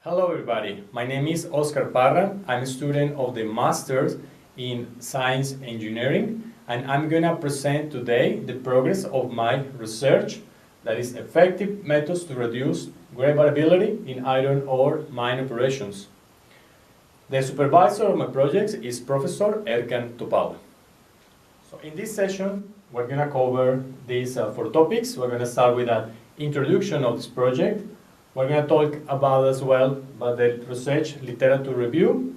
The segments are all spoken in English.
Hello everybody, my name is Oscar Parra. I'm a student of the Masters in Science Engineering, and I'm gonna present today the progress of my research, that is effective methods to reduce grade variability in iron ore mine operations. The supervisor of my projects is Professor Erkan Topal. So in this session, we're gonna cover these four topics. We're gonna start with an introduction of this project. We're going to talk about as well about the research literature review.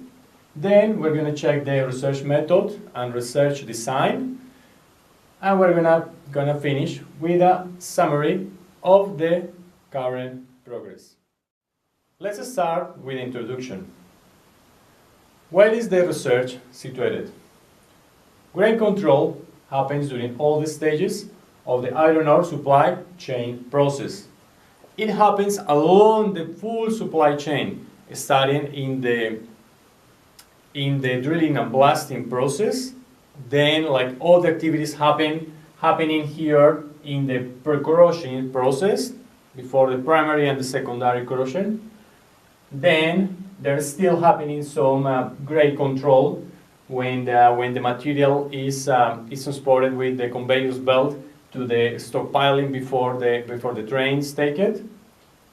Then we're going to check the research method and research design. And we're going to finish with a summary of the current progress. Let's start with the introduction. Where is the research situated? Grade control happens during all the stages of the iron ore supply chain process. It happens along the full supply chain, starting in the drilling and blasting process. Then, like all the activities happening here in the pre-corrosion process, before the primary and the secondary corrosion. Then there's still happening some grade control when the material is transported with the conveyor belt to the stockpiling before the trains take it,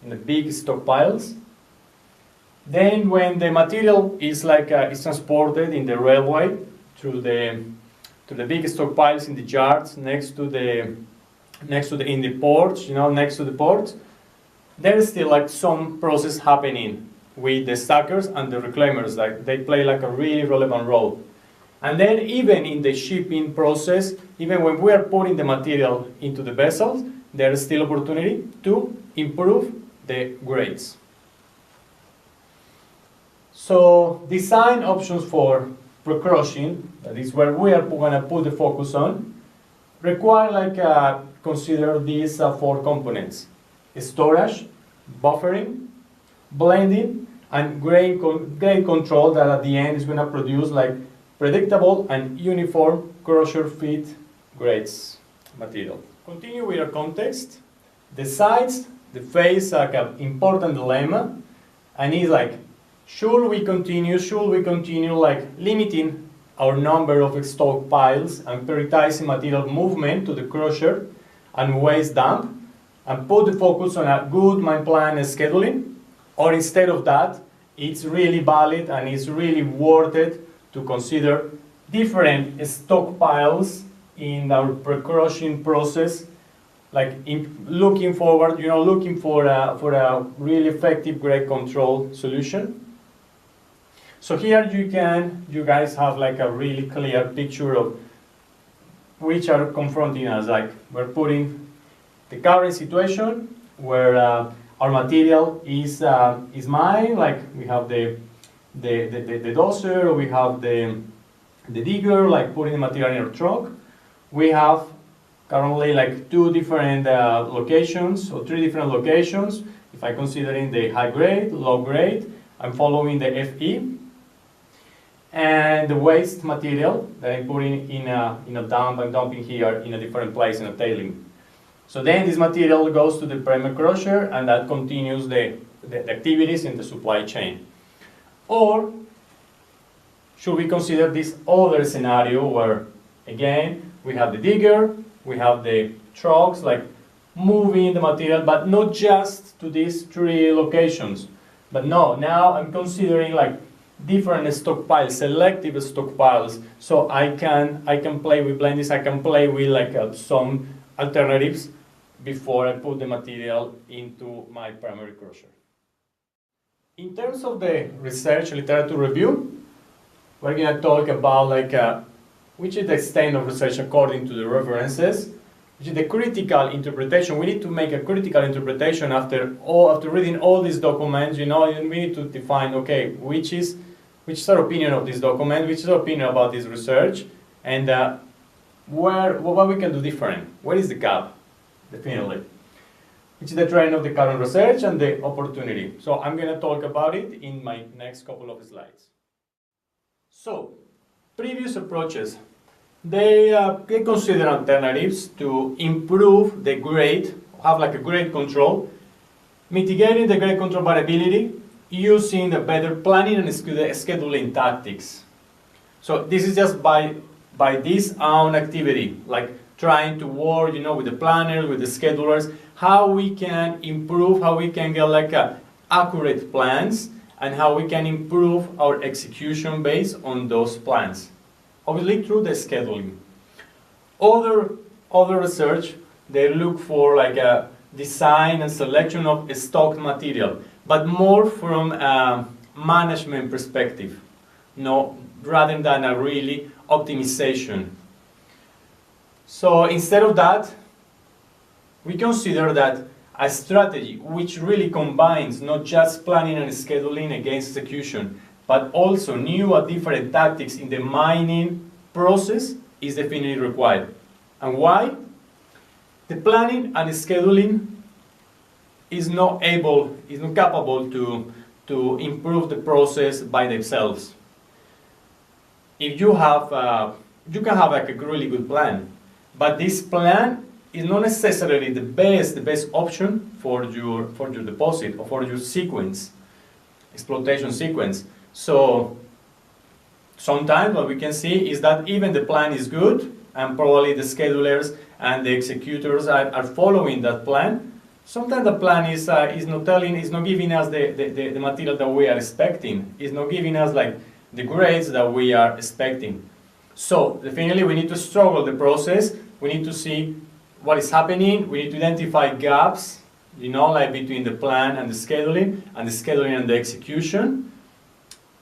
in the big stockpiles. Then when the material is transported in the railway to the big stockpiles in the yards next to the ports, next to the ports, there is still like some process happening with the stackers and the reclaimers. Like they play like a really relevant role. And then even in the shipping process, even when we are putting the material into the vessels, there is still opportunity to improve the grades. So design options for pre-crushing, that is where we are going to put the focus on, require consider these four components: storage, buffering, blending, and grade control that at the end is going to produce predictable and uniform crusher feed grades material. Continue with our context. The sites, they face an important dilemma, and it's should we continue limiting our number of stockpiles and prioritizing material movement to the crusher and waste dump and put the focus on a good mine plan scheduling, or instead of that, it's really valid and it's really worth it to consider different stockpiles in our pre-crushing process, looking for a really effective grade control solution. So here you guys have a really clear picture of which are confronting us. We're putting the current situation where our material is mined. We have the dozer, or we have the digger, putting the material in our truck. We have currently two different locations, or three different locations. If I consider in the high grade, low grade, I'm following the FE. And the waste material that I'm putting in a dump, I'm dumping here in a different place in a tailing. So then this material goes to the primary crusher, and that continues the activities in the supply chain. Or should we consider this other scenario where, again, we have the digger, we have the trucks, moving the material, but not just to these three locations. But no, now I'm considering different stockpiles, selective stockpiles, so I can play with blendings, I can play with some alternatives before I put the material into my primary crusher. In terms of the research literature review, we're going to talk about which is the extent of research according to the references, which is the critical interpretation. We need to make a critical interpretation after reading all these documents. And we need to define, okay, which is our opinion of this document, which is our opinion about this research, and what we can do different. Where is the gap, definitely? Which is the trend of the current research and the opportunity. So I'm going to talk about it in my next couple of slides. So, previous approaches, they consider alternatives to improve the grade, have a grade control, mitigating the grade control variability using the better planning and scheduling tactics. So this is just by this own activity, like trying to work, with the planners, with the schedulers, how we can improve, how we can get like accurate plans, and how we can improve our execution based on those plans. Obviously through the scheduling. Other research, they look for like a design and selection of stock material, but more from a management perspective, rather than a really optimization. So instead of that, we consider that a strategy which really combines not just planning and scheduling against execution, but also new and different tactics in the mining process is definitely required. And why? The planning and scheduling is not capable to improve the process by themselves. If you have, you can have like a really good plan, but this plan is not necessarily the best option for your deposit or for your exploitation sequence. So sometimes what we can see is that even the plan is good, and probably the schedulers and the executors are following that plan. Sometimes the plan is not giving us the material that we are expecting. It's not giving us like the grades that we are expecting. So definitely we need to struggle the process. We need to see what is happening. We need to identify gaps, like between the plan and the scheduling and the execution.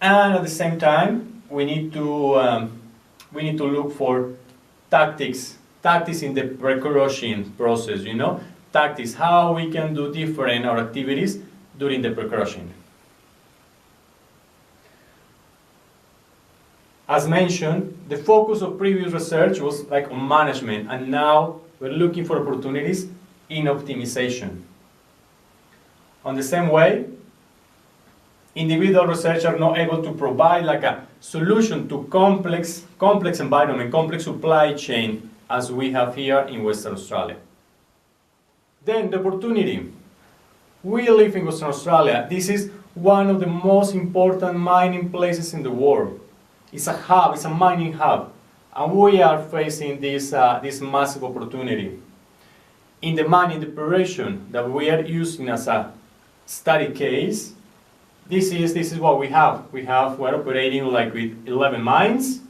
And at the same time, we need to look for tactics in the pre-crushing process, tactics, how we can do different our activities during the pre-crushing. As mentioned, the focus of previous research was like on management, and now we're looking for opportunities in optimization. On the same way, individual researchers are not able to provide like a solution to complex environment, complex supply chain, as we have here in Western Australia. Then the opportunity. We live in Western Australia. This is one of the most important mining places in the world. It's a hub, it's a mining hub, and we are facing this massive opportunity. In the mining operation that we are using as a study case, this is what we have. We're operating like with 11 mines.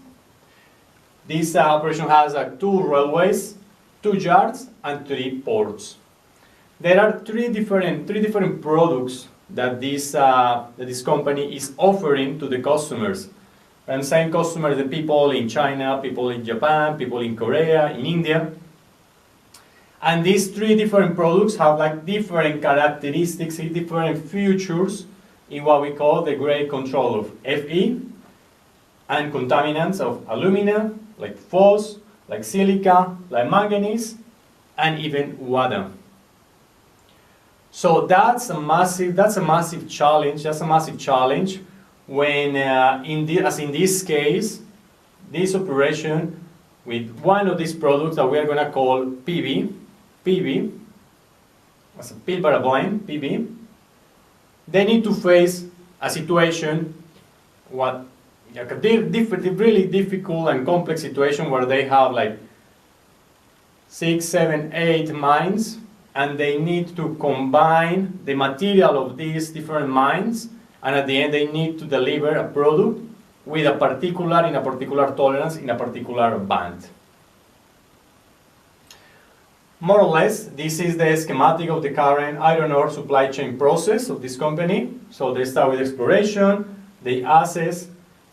This operation has 2 railways, 2 yards, and 3 ports. There are three different products that this company is offering to the customers. I'm saying customers, the people in China, people in Japan, people in Korea, in India. And these 3 different products have like different characteristics, different features in what we call the grade control of Fe, and contaminants of alumina, like phos, like silica, like manganese, and even water. So that's a massive challenge. That's a massive challenge when, as in this case, this operation with one of these products that we are going to call PB, as a pilbara PB, they need to face a situation, a really difficult and complex situation where they have like 6, 7, 8 mines, and they need to combine the material of these different mines, and at the end they need to deliver a product with in a particular tolerance, in a particular band. More or less, this is the schematic of the current iron ore supply chain process of this company. So they start with exploration, they assess,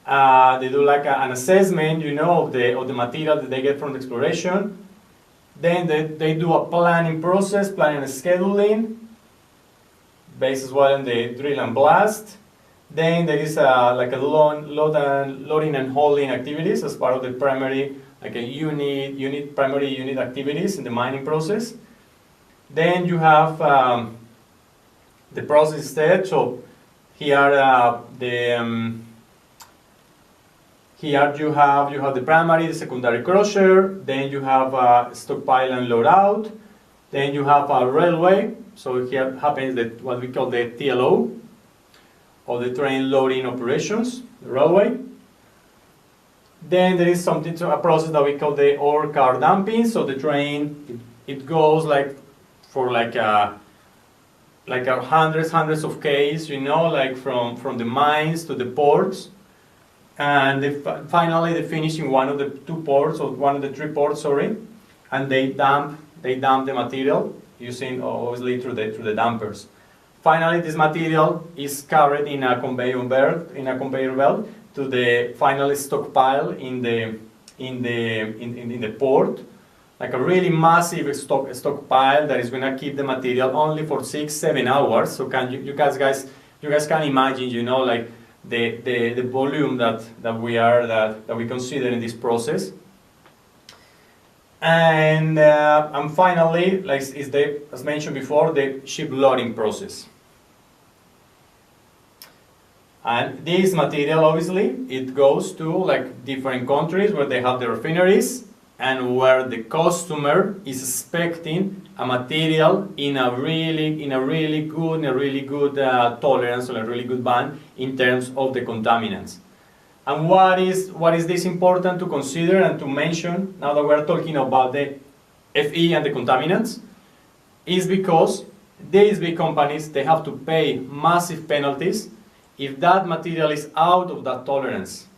they do like an assessment, of the material that they get from the exploration. Then they do a planning process, planning and scheduling, based as well on the drill and blast. Then there is like a loading and hauling activities as part of the primary, like a primary unit activities in the mining process. Then you have the process stage. So here here you have the primary, the secondary crusher. Then you have stockpile and load out. Then you have a railway. So here happens what we call the TLO. of the train loading operations, the railway. Then there is a process that we call the ore car dumping. So the train, it goes like for hundreds of k's, you know, like from the mines to the ports, and finally they finish in one of the two ports, or one of the three ports, sorry, and they dump the material using obviously through the dampers. Finally, this material is carried in a conveyor belt to the final stockpile in the port, like a really massive stockpile that is going to keep the material only for 6-7 hours. So you guys can imagine, you know, like the volume that we consider in this process. And finally, like as mentioned before, the ship loading process. And this material, obviously, it goes to like different countries where they have the refineries, and where the customer is expecting a material in a really good tolerance, or a really good band in terms of the contaminants. And what is this important to consider and to mention now that we're talking about the FE and the contaminants? Is because these big companies, they have to pay massive penalties if that material is out of that tolerance.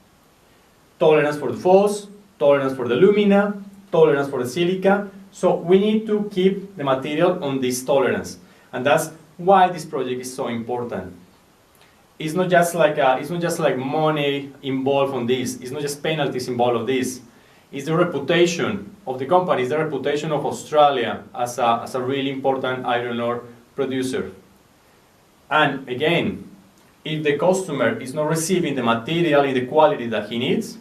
Tolerance for the phos, tolerance for the alumina, tolerance for the silica. So we need to keep the material on this tolerance, and that's why this project is so important. It's not just like money involved on this. It's not just penalties involved on this. It's the reputation of the company. It's the reputation of Australia as a really important iron ore producer. And again, if the customer is not receiving the material in the quality that he needs,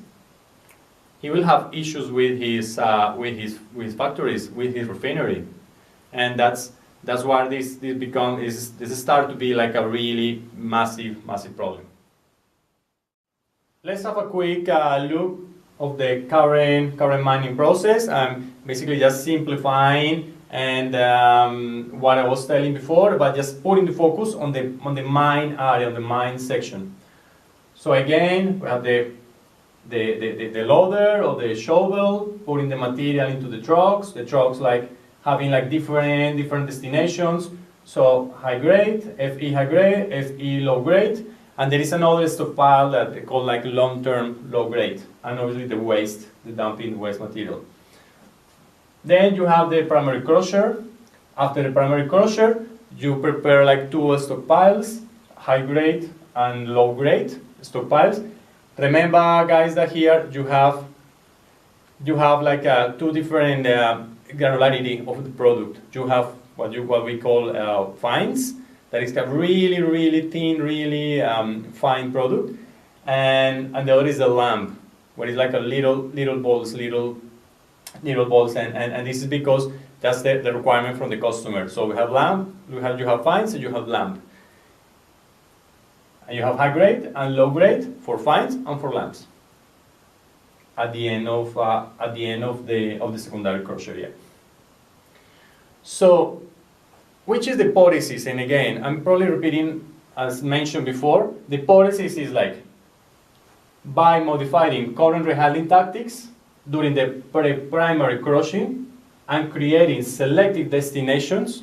he will have issues with his factories, with his refinery, and that's why this start to be like a really massive problem. Let's have a quick look of the current mining process. I'm basically just simplifying and what I was telling before, but just putting the focus on the mine area, on the mine section. So again, we have the loader or the shovel putting the material into the trucks like having like different destinations. So high grade, FE high grade, FE low grade, and there is another stockpile that they call like long-term low grade, and obviously the waste, the dumping waste material. Then you have the primary crusher. After the primary crusher, you prepare like two stockpiles, high grade and low grade stockpiles. Remember, guys, that here you have like two different granularity of the product. You have what we call fines, that is a really thin, really fine product, and the other is the lump, where it's like a little balls, and this is because that's the requirement from the customer. So we have lump, you have fines, and you have lump. And you have high grade and low grade for fines and for lumps at the end of the secondary crusher. Yeah. So, which is the hypothesis? And again, I'm probably repeating as mentioned before. The hypothesis is like by modifying current rehandling tactics during the primary crushing and creating selective destinations,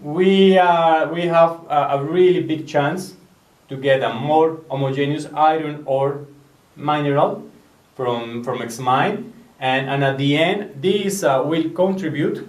we have a really big chance to get a more homogeneous iron ore mineral from X mine, and at the end this will contribute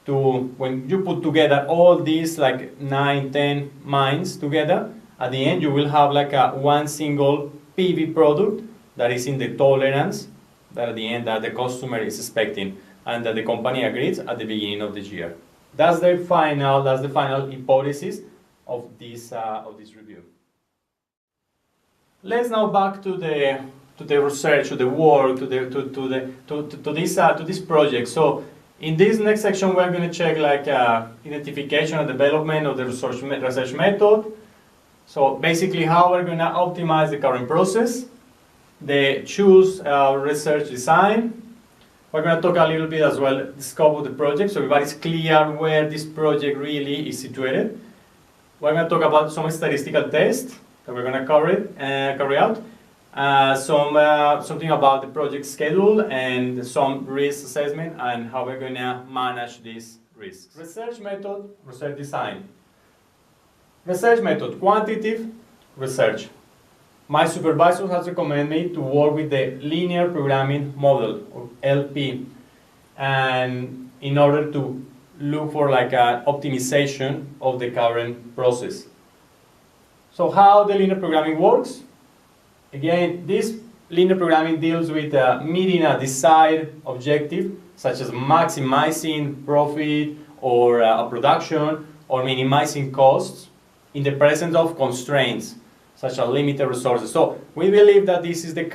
to, when you put together all these like 9-10 mines together, at the end you will have like one single PV product that is in the tolerance that at the end that the customer is expecting and that the company agrees at the beginning of the year. That's the final hypothesis of this review. Let's now back to the research, to the work, to this project. So in this next section, we're going to check like identification and development of the research method. So basically, how we're going to optimize the current process, the choose research design. We're going to talk a little bit as well the scope of the project, so everybody's clear where this project really is situated. we're going to talk about some statistical tests that we're going to carry out. Something about the project schedule and some risk assessment and how we're going to manage these risks. Research method, research design. Research method, quantitative research. My supervisor has recommended me to work with the linear programming model, or LP, and in order to look for like an optimization of the current process. So how the linear programming works? Again, this linear programming deals with meeting a desired objective, such as maximizing profit or production, or minimizing costs in the presence of constraints, such as limited resources. So we believe that this is the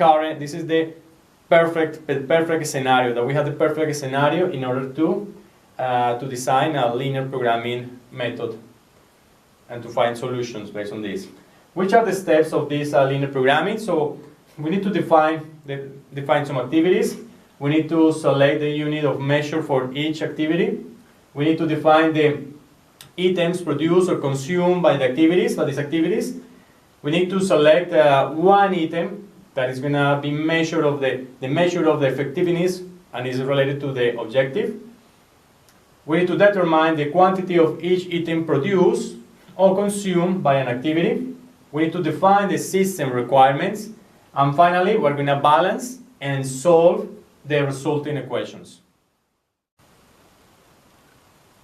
perfect scenario, that we have the perfect scenario in order to design a linear programming method and to find solutions based on this. Which are the steps of this linear programming? So we need to define some activities. We need to select the unit of measure for each activity. We need to define the items produced or consumed by these activities. We need to select one item that is going to be measure of the measure of the effectiveness and is related to the objective. We need to determine the quantity of each item produced or consumed by an activity. We need to define the system requirements. And finally, we're going to balance and solve the resulting equations.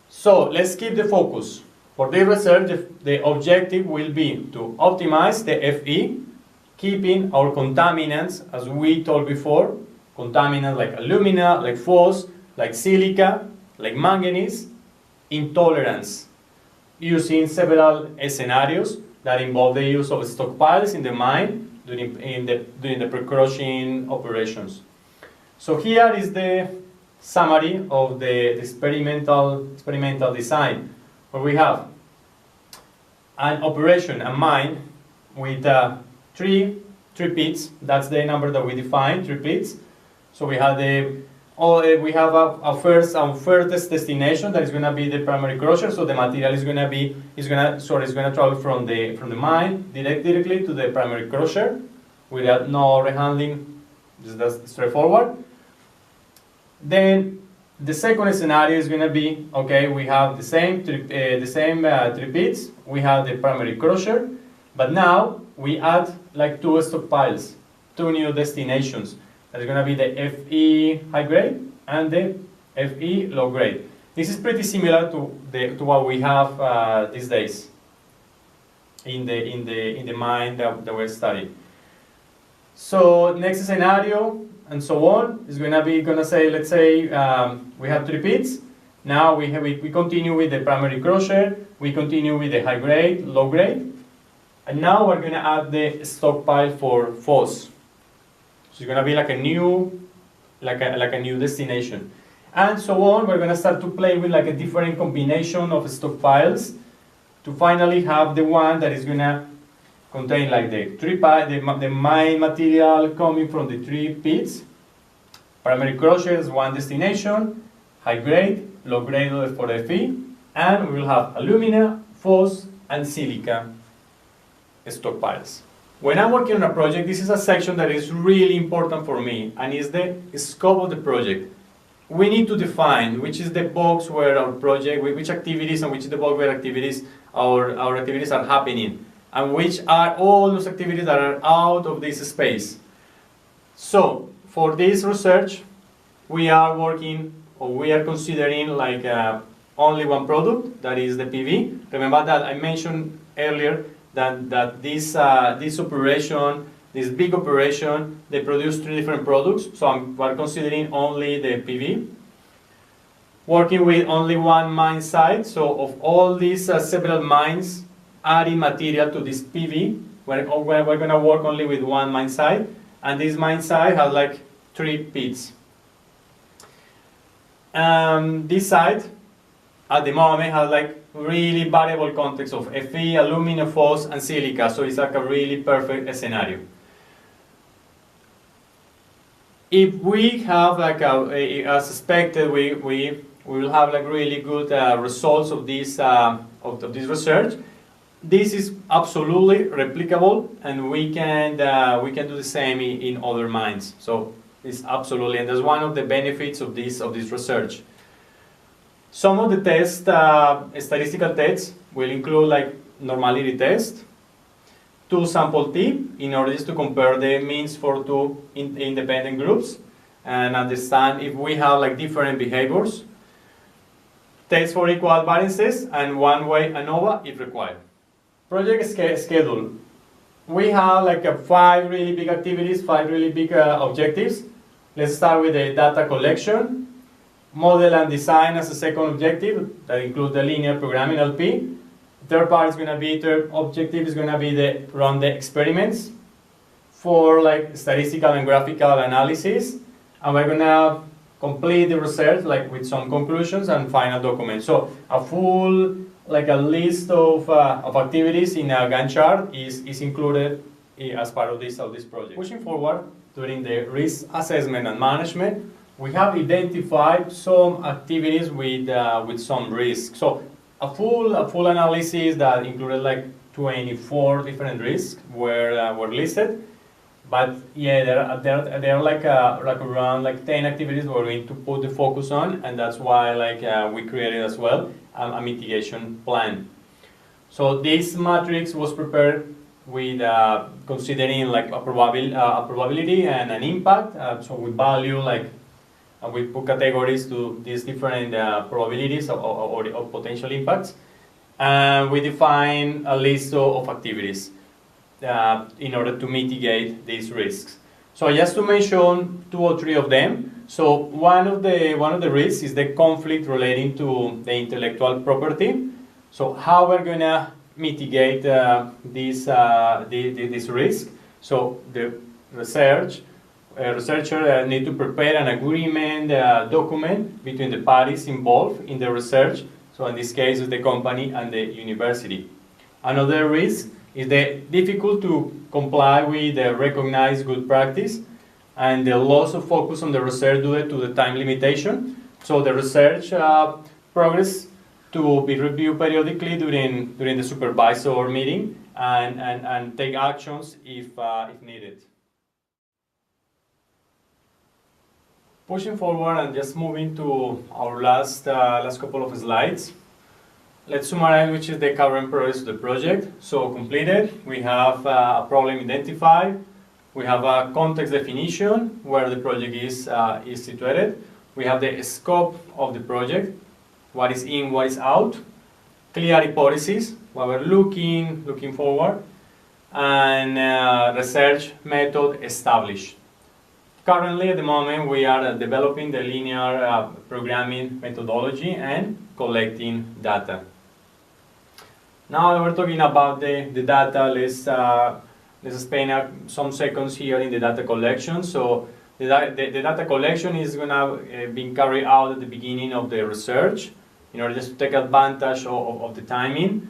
So let's keep the focus. For this research, the objective will be to optimize the FE, keeping our contaminants, as we told before, contaminants like alumina, like phos, like silica, like manganese, in tolerance, using several scenarios that involve the use of stockpiles in the mine during the pre-crushing operations. So here is the summary of the experimental design, where we have an operation, a mine, with three pits. That's the number that we defined, 3 pits. So we have our first destination, that is going to be the primary crusher. So the material is going to travel from the mine directly to the primary crusher without no rehandling. That's straightforward. Then the second scenario is going to be, okay, we have the same 3 pits. We have the primary crusher, but now we add like 2 stockpiles, 2 new destinations. That's going to be the FE high grade and the FE low grade. This is pretty similar to what we have these days in the mine that we're studying. So next scenario and so on is going to say, let's say we have 3 pits. Now we continue with the primary crusher. We continue with the high grade, low grade, and now we're going to add the stockpile for phos. So it's going to be like a new destination, and so on. We're going to start to play with like a different combination of stockpiles to finally have the one that is going to contain like the mine material coming from the 3 pits. Primary crusher is one destination, high grade, low grade for the FE, and we will have alumina, phos, and silica stockpiles. When I'm working on a project, this is a section that is really important for me, and is the scope of the project. We need to define which is the box where our project, which activities and which is the box where activities our activities are happening, and which are all those activities that are out of this space. So for this research, we are considering like only one product, that is the PV. Remember that I mentioned earlier that this operation, this big operation, they produce 3 different products. So we're considering only the PV. Working with only one mine site. So of all these several mines adding material to this PV, we're going to work only with one mine site, and this mine site has like 3 pits. This site at the moment has like really variable context of Fe, aluminum, phos, and silica, so it's like a really perfect scenario. If we have like as expected, we will have like really good results of this research. this is absolutely replicable, and we can do the same in other mines. So it's absolutely, and that's one of the benefits of this research. Some of the tests, statistical tests, will include like normality test, two sample T in order to compare the means for two independent groups and understand if we have like different behaviors. Test for equal variances and one-way ANOVA if required. Project schedule. We have like 5 really big activities, 5 really big objectives. Let's start with the data collection, model and design as a second objective that includes the linear programming LP. Third part is going to be, third objective is going to be the run the experiments for like statistical and graphical analysis, and we're going to complete the research like with some conclusions and final documents. So a full like a list of activities in a Gantt chart is included as part of this project. Pushing forward, during the risk assessment and management, we have identified some activities with some risk. So a full analysis that included like 24 different risks were listed. But yeah, there are like around like 10 activities we're going to put the focus on, and that's why like we created as well a mitigation plan. So this matrix was prepared with considering like a probability and an impact. So we value like we put categories to these different probabilities or potential impacts, and we define a list of activities in order to mitigate these risks. So just to mention 2 or 3 of them. So one of the risks is the conflict relating to the intellectual property. So how we're gonna mitigate this risk? So the researcher need to prepare an agreement document between the parties involved in the research. So in this case, it's the company and the university. Another risk is the difficult to comply with the recognized good practice and the loss of focus on the research due to the time limitation. So the research progress to be reviewed periodically during the supervisor meeting and take actions if needed. Pushing forward and just moving to our last couple of slides. Let's summarize which is the current progress of the project. So completed, we have a problem identified, we have a context definition where the project is situated, we have the scope of the project, what is in, what is out, clear hypotheses, what we're looking forward, and research method established. Currently, at the moment, we are developing the linear programming methodology and collecting data. Now we're talking about the data. Let's spend some seconds here in the data collection. So the data collection is going to be carried out at the beginning of the research in order just to take advantage of the timing.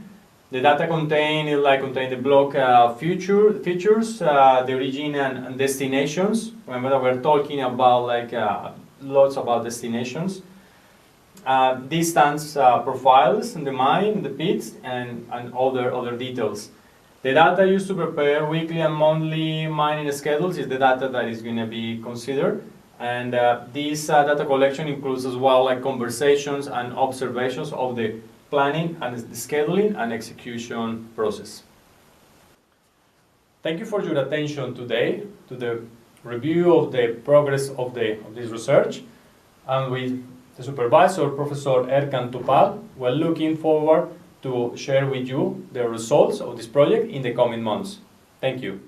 The data contain the block features, the origin and destinations. Remember that we're talking about like lots about destinations. Distance profiles in the mine, the pits, and other details. The data used to prepare weekly and monthly mining schedules is the data that is going to be considered. And this data collection includes as well like conversations and observations of the planning and the scheduling and execution process. Thank you for your attention today to the review of the progress of this research. And with the supervisor, Professor Erkan Topal, we're looking forward to share with you the results of this project in the coming months. Thank you.